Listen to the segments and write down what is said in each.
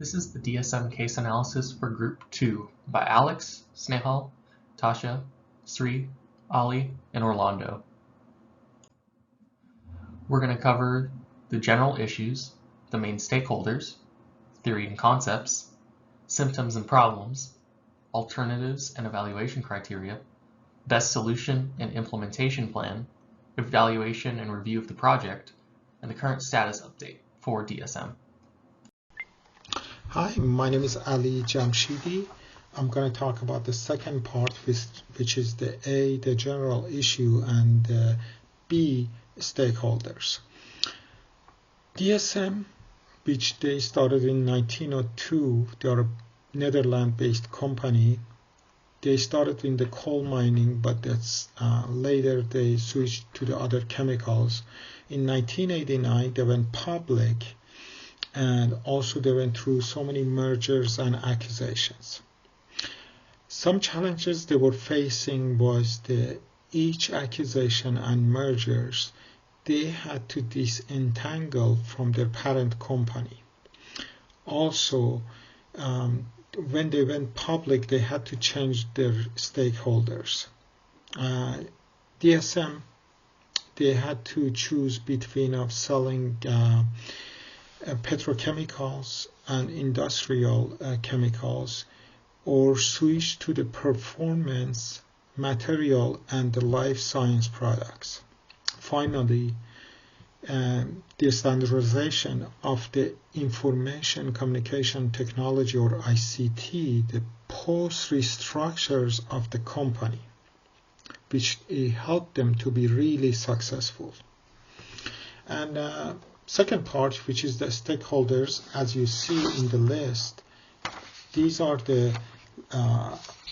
This is the DSM case analysis for Group 2 by Alex, Snehal, Tasha, Sri, Ali, and Orlando. We're going to cover the general issues, the main stakeholders, theory and concepts, symptoms and problems, alternatives and evaluation criteria, best solution and implementation plan, evaluation and review of the project, and the current status update for DSM. Hi, my name is Ali Jamshidi. I'm going to talk about the second part, which is the A, the general issue, and the B, stakeholders. DSM, which they started in 1902, they are a Netherlands-based company. They started in the coal mining, but later they switched to the other chemicals. In 1989, they went public, and also they went through so many mergers and acquisitions. Some challenges they were facing was each acquisition and mergers, they had to disentangle from their parent company. Also, when they went public, they had to change their stakeholders. DSM, they had to choose between of selling petrochemicals and industrial chemicals, or switch to the performance, material, and the life science products. Finally, the standardization of the information communication technology, or ICT, the post-restructures of the company, which helped them to be really successful. And second part, which is the stakeholders, as you see in the list, these are the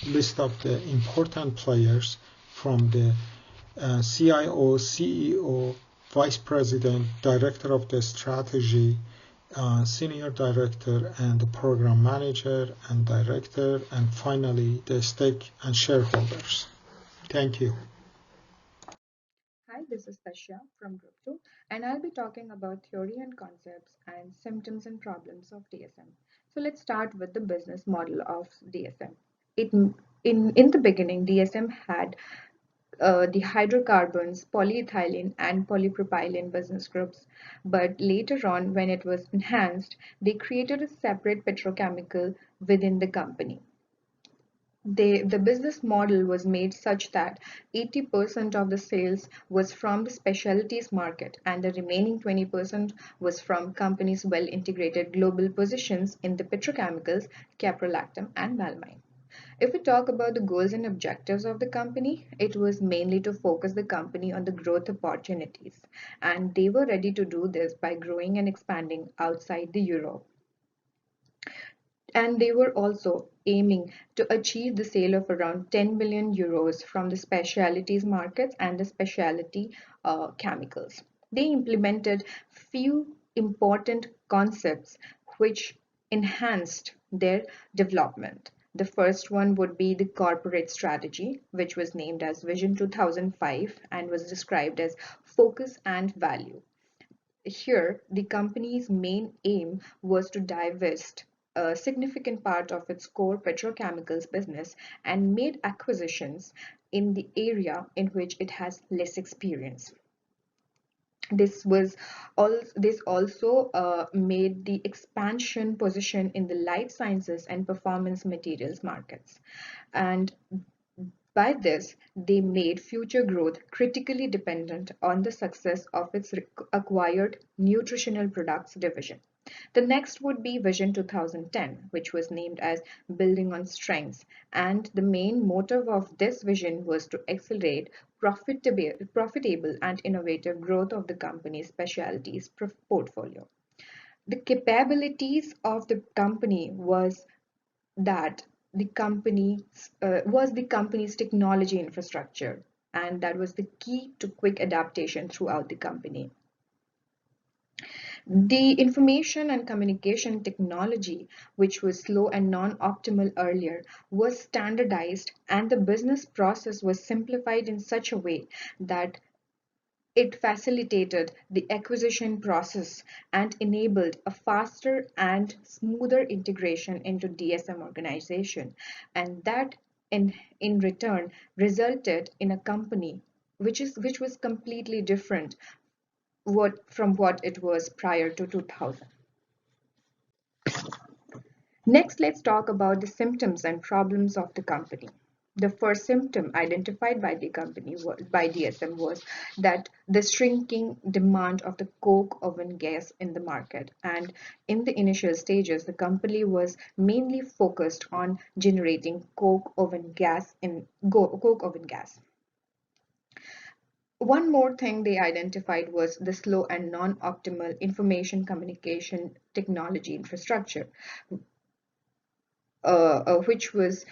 list of the important players from the CIO, CEO, Vice President, Director of the Strategy, Senior Director, and the Program Manager and Director, and finally the stake and shareholders. Thank you. Hi, this is Tasha from Group 2, and I'll be talking about theory and concepts and symptoms and problems of DSM. So let's start with the business model of DSM. In the beginning, DSM had the hydrocarbons, polyethylene, and polypropylene business groups. But later on, when it was enhanced, they created a separate petrochemical within the company. The business model was made such that 80% of the sales was from the specialties market, and the remaining 20% was from companies' well-integrated global positions in the petrochemicals, caprolactam, and melamine. If we talk about the goals and objectives of the company, it was mainly to focus the company on the growth opportunities, and they were ready to do this by growing and expanding outside the Europe. And they were also aiming to achieve the sale of around 10 billion euros from the specialties markets and the specialty chemicals. They implemented few important concepts which enhanced their development. The first one would be the corporate strategy, which was named as Vision 2005 and was described as focus and value. Here, the company's main aim was to divest a significant part of its core petrochemicals business and made acquisitions in the area in which it has less experience. This also made the expansion position in the life sciences and performance materials markets. And by this, they made future growth critically dependent on the success of its acquired nutritional products division. The next would be Vision 2010, which was named as Building on Strengths. And the main motive of this vision was to accelerate profitable and innovative growth of the company's specialties portfolio. The capabilities of the company was that the company's technology infrastructure, and that was the key to quick adaptation throughout the company. The information and communication technology, which was slow and non-optimal earlier, was standardized, and the business process was simplified in such a way that It facilitated the acquisition process and enabled a faster and smoother integration into DSM organization. And that in return resulted in a company which was completely different from what it was prior to 2000. Next, let's talk about the symptoms and problems of the company. The first symptom identified by the company by DSM was that the shrinking demand of the coke oven gas in the market. And in the initial stages, the company was mainly focused on generating coke oven gas. One more thing they identified was the slow and non-optimal information communication technology infrastructure, which was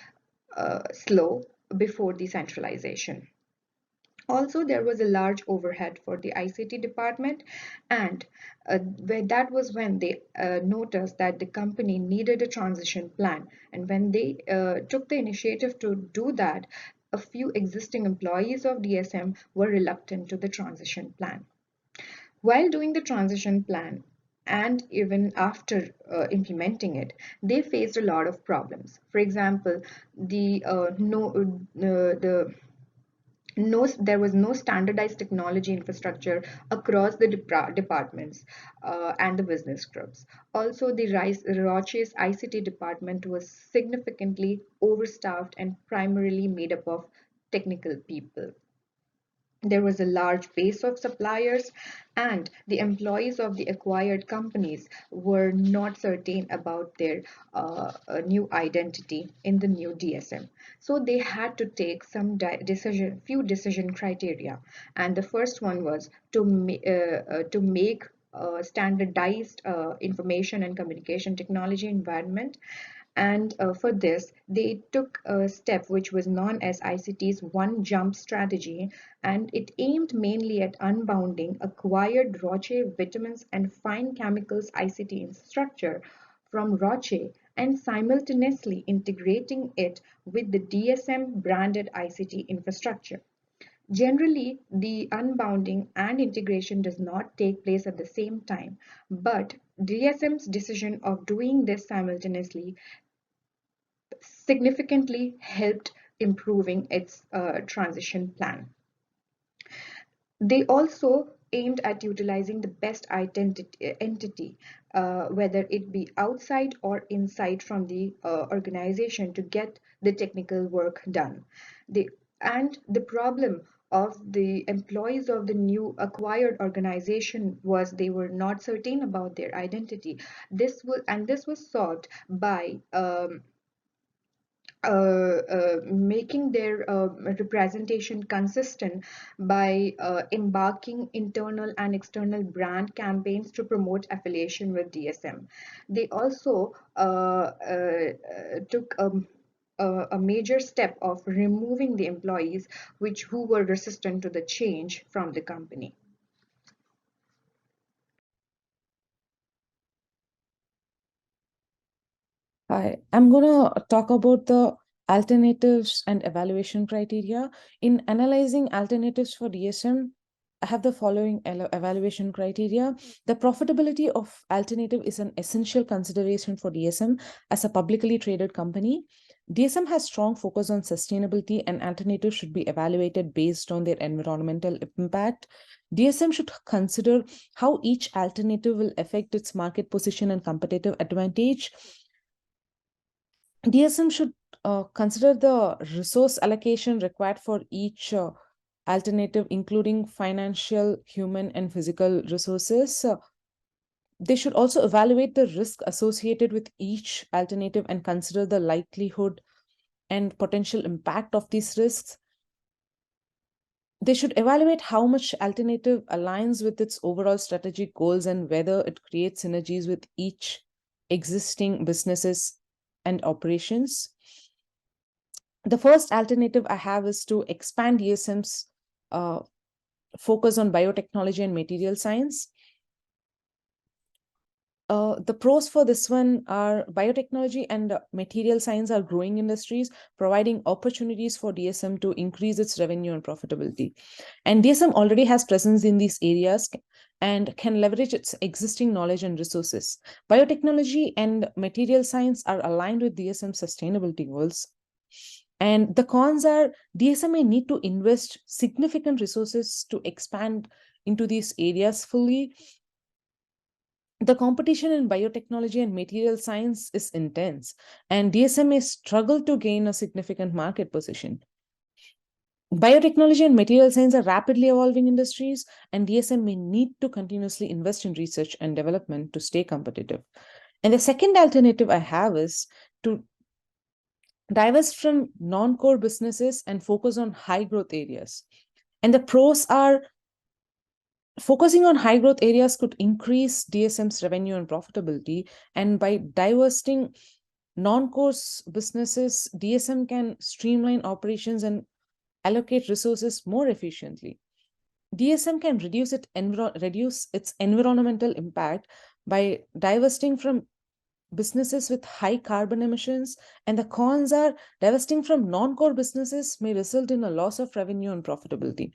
slow before decentralization. Also, there was a large overhead for the ICT department, and that was when they noticed that the company needed a transition plan. And when they took the initiative to do that, a few existing employees of DSM were reluctant to the transition plan. While doing the transition plan, and even after implementing it, they faced a lot of problems. For example, there was no standardized technology infrastructure across the departments and the business groups. Also, the Roche's ICT department was significantly overstaffed and primarily made up of technical people. There was a large base of suppliers, and the employees of the acquired companies were not certain about their new identity in the new DSM. So they had to take some few decision criteria, and the first one was to make standardized information and communication technology environment. And for this, they took a step which was known as ICT's One Jump strategy, and it aimed mainly at unbounding acquired Roche vitamins and fine chemicals ICT infrastructure from Roche and simultaneously integrating it with the DSM branded ICT infrastructure. Generally, the unbounding and integration does not take place at the same time, but DSM's decision of doing this simultaneously significantly helped improving its transition plan. They also aimed at utilizing the best entity, whether it be outside or inside from the organization, to get the technical work done. And the problem of the employees of the new acquired organization was they were not certain about their identity. This was solved by making their representation consistent by embarking internal and external brand campaigns to promote affiliation with DSM. They also took a major step of removing the employees who were resistant to the change from the company. Hi, I'm going to talk about the alternatives and evaluation criteria. In analyzing alternatives for DSM, I have the following evaluation criteria. The profitability of alternative is an essential consideration for DSM as a publicly traded company. DSM has strong focus on sustainability, and alternatives should be evaluated based on their environmental impact. DSM should consider how each alternative will affect its market position and competitive advantage. DSM should consider the resource allocation required for each alternative, including financial, human, and physical resources. They should also evaluate the risk associated with each alternative and consider the likelihood and potential impact of these risks. They should evaluate how much alternative aligns with its overall strategic goals and whether it creates synergies with each existing businesses and operations. The first alternative I have is to expand DSM's focus on biotechnology and material science. The pros for this one are biotechnology and material science are growing industries, providing opportunities for DSM to increase its revenue and profitability. And DSM already has presence in these areas and can leverage its existing knowledge and resources. Biotechnology and material science are aligned with DSM's sustainability goals. And the cons are DSM may need to invest significant resources to expand into these areas fully. The competition in biotechnology and material science is intense, and DSM may struggle to gain a significant market position. Biotechnology and material science are rapidly evolving industries, and DSM may need to continuously invest in research and development to stay competitive. And the second alternative I have is to divest from non core businesses and focus on high growth areas. And the pros are focusing on high growth areas could increase DSM's revenue and profitability. And by divesting non core businesses, DSM can streamline operations and allocate resources more efficiently. DSM can reduce its environmental impact by divesting from businesses with high carbon emissions, and the cons are divesting from non core businesses may result in a loss of revenue and profitability.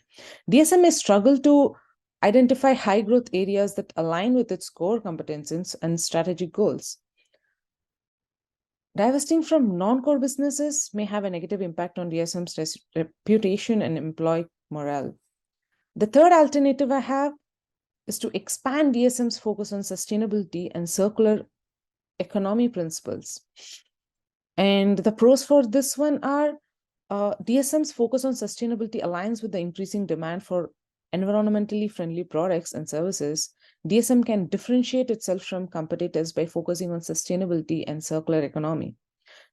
DSM may struggle to identify high growth areas that align with its core competencies and strategic goals. Divesting from non core businesses may have a negative impact on DSM's reputation and employee morale. The third alternative I have is to expand DSM's focus on sustainability and circular economy principles. And the pros for this one are DSM's focus on sustainability aligns with the increasing demand for environmentally friendly products and services. DSM can differentiate itself from competitors by focusing on sustainability and circular economy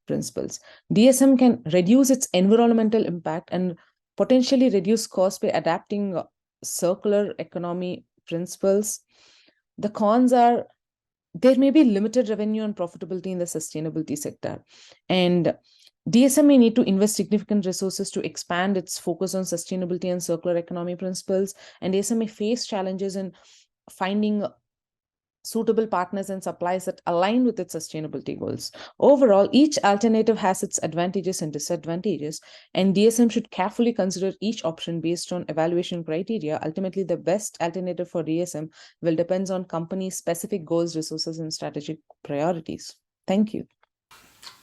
principles. DSM can reduce its environmental impact and potentially reduce costs by adapting circular economy principles. The cons are there may be limited revenue and profitability in the sustainability sector. And DSM may need to invest significant resources to expand its focus on sustainability and circular economy principles. And DSM may face challenges in finding suitable partners and suppliers that align with its sustainability goals. Overall, each alternative has its advantages and disadvantages, and DSM should carefully consider each option based on evaluation criteria. Ultimately, the best alternative for DSM will depend on company specific goals, resources, and strategic priorities. Thank you.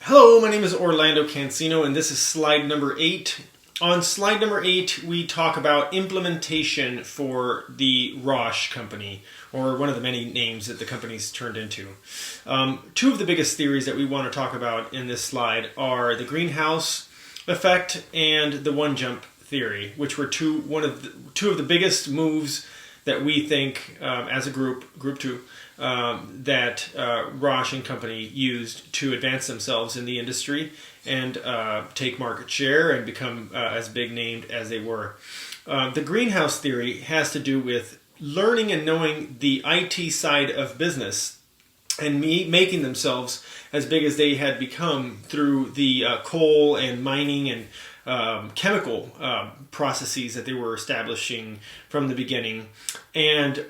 Hello, my name is Orlando Cancino, and this is slide number 8. On slide number 8, we talk about implementation for the Roche company, or one of the many names that the company's turned into. Two of the biggest theories that we want to talk about in this slide are the greenhouse effect and the one jump theory, which were two of the biggest moves that we think as a group 2, that Roche and company used to advance themselves in the industry and take market share and become as big named as they were. The greenhouse theory has to do with learning and knowing the IT side of business and making themselves as big as they had become through the coal and mining and chemical processes that they were establishing from the beginning, and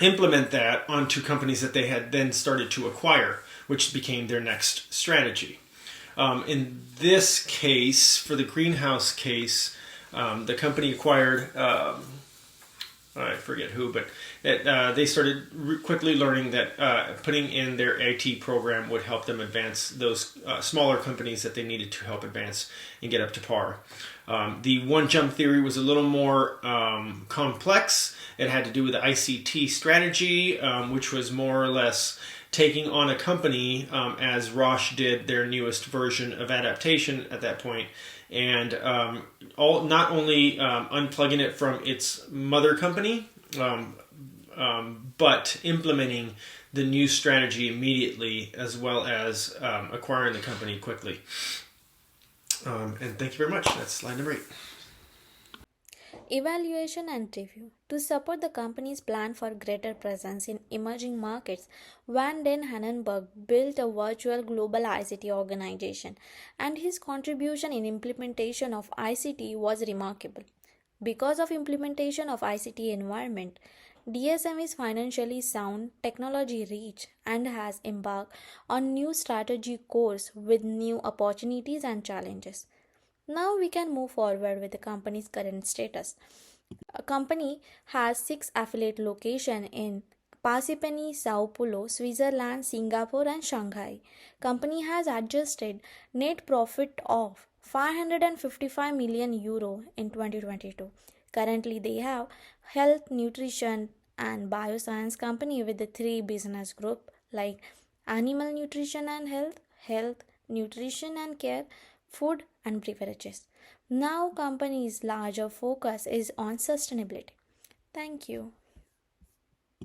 implement that onto companies that they had then started to acquire, which became their next strategy. In this case, for the greenhouse case, the company acquired, I forget who, but they started quickly learning that putting in their IT program would help them advance those smaller companies that they needed to help advance and get up to par. The one jump theory was a little more complex. It had to do with the ICT strategy, which was more or less taking on a company as Roche did their newest version of adaptation at that point, and not only unplugging it from its mother company, but implementing the new strategy immediately, as well as acquiring the company quickly. And thank you very much. That's slide number 8. Evaluation and review. To support the company's plan for greater presence in emerging markets, Van den Hannenberg built a virtual global ICT organization, and his contribution in implementation of ICT was remarkable. Because of implementation of ICT environment, DSM is financially sound, technology rich, and has embarked on new strategy course with new opportunities and challenges. Now we can move forward with the company's current status. A company has 6 affiliate locations in Parsippany, Sao Paulo, Switzerland, Singapore, and Shanghai. Company has adjusted net profit of 555 million euro in 2022. Currently, they have health, nutrition, and bioscience company with the 3 business group like animal nutrition and health, nutrition and care, food and beverages. Now company's larger focus is on sustainability. Thank you.